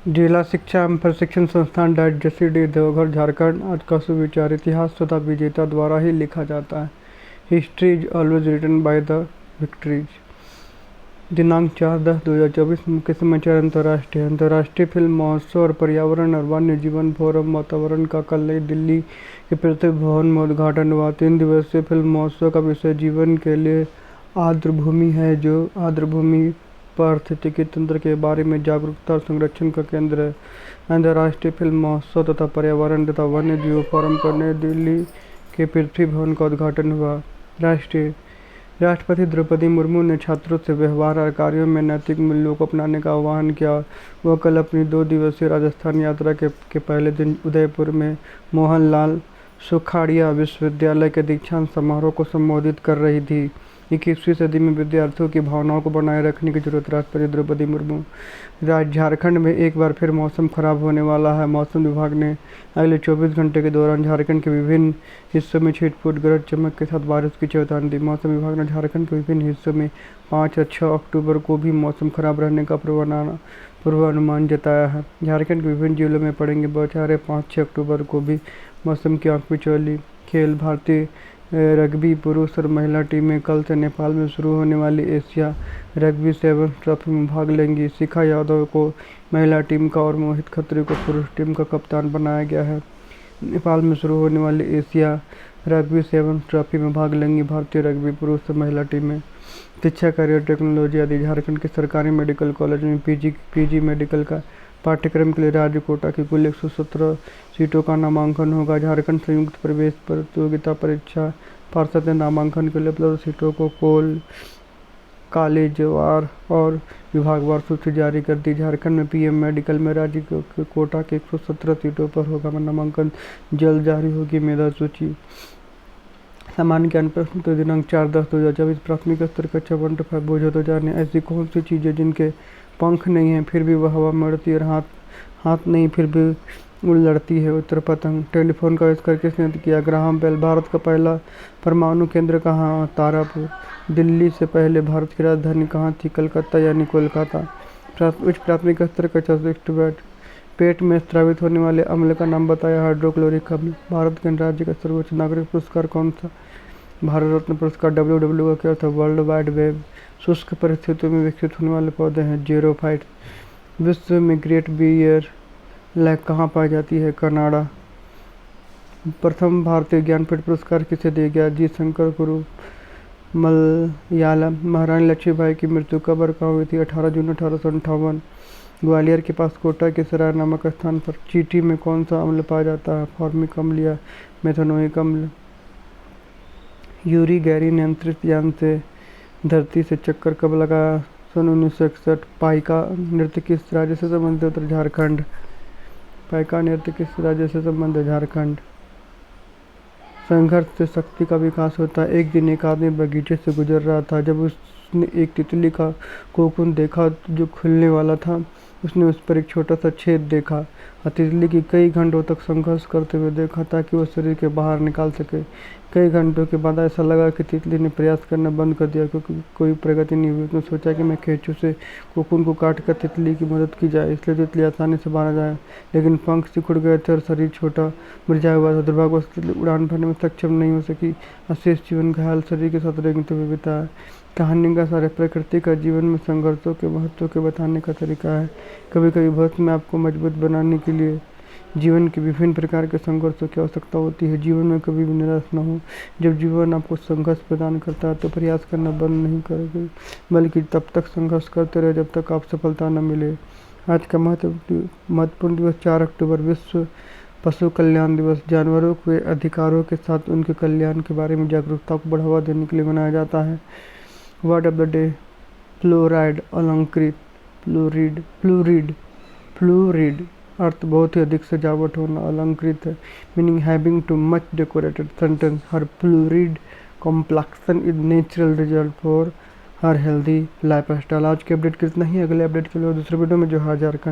जिला शिक्षा एवं प्रशिक्षण संस्थान डाइट जसीडीह देवघर झारखंड। आज का सुविचार इतिहास तथा विजेता द्वारा ही लिखा जाता है। History is always written by the victories. दिनांक 4/10/2024। मुख्य समाचार। अंतर्राष्ट्रीय फिल्म महोत्सव और पर्यावरण और वन्य जीवन फोरम वातावरण का कल नई दिल्ली के पृथ्वी भवन में उद्घाटन हुआ। 3 दिवसीय फिल्म महोत्सव का विषय जीवन के लिए आर्द्रभूमि है, जो आर्द्रभूमि पारिस्थितिकी तंत्र के बारे में जागरूकता और संरक्षण का केंद्र है। अंतर्राष्ट्रीय फिल्म महोत्सव तथा पर्यावरण तथा वन्य जीव फोरम का नई दिल्ली के पृथ्वी भवन का उद्घाटन हुआ। राष्ट्रपति द्रौपदी मुर्मू ने छात्रों से व्यवहार और कार्यों में नैतिक मूल्यों को अपनाने का आह्वान किया। वह कल अपनी 2 दिवसीय राजस्थान यात्रा के पहले दिन उदयपुर में मोहनलाल सुखाड़िया विश्वविद्यालय के दीक्षांत समारोह को संबोधित कर रही थी। 21वीं सदी में विद्यार्थियों की भावनाओं को बनाए रखने की जरूरत। राष्ट्रपति द्रौपदी मुर्मू। झारखंड में एक बार फिर मौसम खराब होने वाला है। मौसम विभाग ने अगले 24 घंटे के दौरान झारखंड के विभिन्न हिस्सों में छिटपुट गरज चमक के साथ बारिश की चेतावनी दी। मौसम विभाग ने झारखंड के विभिन्न हिस्सों में 5 और 6 अक्टूबर को भी मौसम खराब रहने का पूर्वानुमान जताया है। झारखंड के विभिन्न जिलों में पड़ेंगे बौछारें। 5-6 अक्टूबर को भी मौसम की आंख बिचौली। खेल। भारतीय रग्बी पुरुष और महिला टीमें कल से नेपाल में शुरू होने वाली एशिया रग्बी 7 ट्रॉफी में भाग लेंगी। शिखा यादव को महिला टीम का और मोहित खत्री को पुरुष टीम का कप्तान बनाया गया है। नेपाल में शुरू होने वाली एशिया रग्बी 7 ट्रॉफी में भाग लेंगी भारतीय रग्बी पुरुष और महिला टीमें। शिक्षा, करियर, टेक्नोलॉजी आदि। झारखंड के सरकारी मेडिकल कॉलेज में पीजी मेडिकल का पाठ्यक्रम के लिए राज्य कोटा की कुल 117 सीटों का नामांकन होगा। झारखंड संयुक्त प्रवेश प्रतियोगिता परीक्षा पार्षद ने नामांकन के लिए उपलब्ध सीटों को कॉलेजवार और विभागवार सूची जारी कर दी। झारखंड में पीएम मेडिकल में राज्य के कोटा के 117 सीटों पर होगा नामांकन। जल्द जारी होगी मेधा सूची। सामान्य ज्ञान प्रश्न तो दिनांक 4/10/2024। प्राथमिक स्तर का 55 बोझो तो जाने ऐसी कौन सी चीज़ें जिनके पंख नहीं हैं फिर भी वह हवा में उड़ती और हाथ नहीं फिर भी उड़ लड़ती है। उत्तर पतंग। टेलीफोन का आविष्कार किसने किया? Graham bell. भारत का पहला परमाणु केंद्र कहाँ? तारापुर। दिल्ली से पहले भारत की राजधानी कहाँ थी? कलकत्ता यानी कोलकाता। उच्च प्राथमिक स्तर का 64 पेट में स्रावित होने वाले अम्ल का नाम बताया? हाइड्रोक्लोरिक अम्ल। भारत के राज्य का सर्वोच्च नागरिक पुरस्कार कौन सा? भारत रत्न पुरस्कार। WW का क्या अर्थ है? World wide web. शुष्क परिस्थितियों में विकसित होने वाले पौधे हैं जीरोफाइट। विश्व में ग्रेट बियर लैक कहाँ पाई जाती है? कनाडा। प्रथम भारतीय ज्ञानपीठ पुरस्कार किसे दिया गया? जी शंकर गुरु। मलयालम। महारानी लक्ष्मीबाई की मृत्यु कब और कहाँ हुई थी? 18 जून 1858। ग्वालियर के पास कोटा के सराय नामक स्थान पर चींटी में कौन सा अम्ल पाया जाता है? फॉर्मिक अम्ल या मेथनोइक अम्ल। यूरी गैरी ने अंतरिक्ष यान से धरती से चक्कर कब लगाया? सन 1961। पाइका नृत्य किस राज्य से संबंधित? उत्तर झारखंड। पाइका नृत्य किस राज्य से संबंधित? झारखंड। संघर्ष से शक्ति का विकास होता है। एक दिन एक आदमी बगीचे से गुजर रहा था। जब उसने एक तितली का कोकून देखा जो खुलने वाला था, उसने उस पर एक छोटा सा छेद देखा और तितली की कई घंटों तक संघर्ष करते हुए देखा ताकि वह शरीर के बाहर निकाल सके। कई घंटों के बाद ऐसा लगा कि तितली ने प्रयास करना बंद कर दिया क्योंकि कोई प्रगति नहीं हुई। उसने सोचा कि मैं केंचू से कोकून को काट कर तितली की मदद की जाए, इसलिए तितली आसानी से बाहर जाए। लेकिन पंख सिकुड़ गए थे और शरीर छोटा मुरझाया हुआ था। दुर्भाग्यवश तितली उड़ान भरने में सक्षम नहीं हो सकी और शेष जीवन घायल शरीर के साथ रेंगते हुए बिताया। कहानी का सारे प्रकृति का जीवन में संघर्षों के महत्व के बताने का तरीका है। कभी कभी भविष्य में आपको मजबूत बनाने के लिए जीवन के विभिन्न प्रकार के संघर्षों की आवश्यकता होती है। जीवन में कभी भी निराश न हो। जब जीवन आपको संघर्ष प्रदान करता है तो प्रयास करना बंद नहीं करोगे, बल्कि तब तक संघर्ष करते रहे जब तक आप सफलता न मिले। आज का महत्वपूर्ण दिवस 4 अक्टूबर विश्व पशु कल्याण दिवस। जानवरों के अधिकारों के साथ उनके कल्याण के बारे में जागरूकता को बढ़ावा देने के लिए मनाया जाता है। Word of the day fluoride. अलंकृत। फ्लोरिड अर्थ बहुत ही अधिक सजावट होना। अलंकृत है meaning having too much decorated. Sentence her fluoride complexion is natural result for her healthy life style. आज के अपडेट कितना ही, अगले अपडेट के लिए दूसरे वीडियो में जो झारखंड।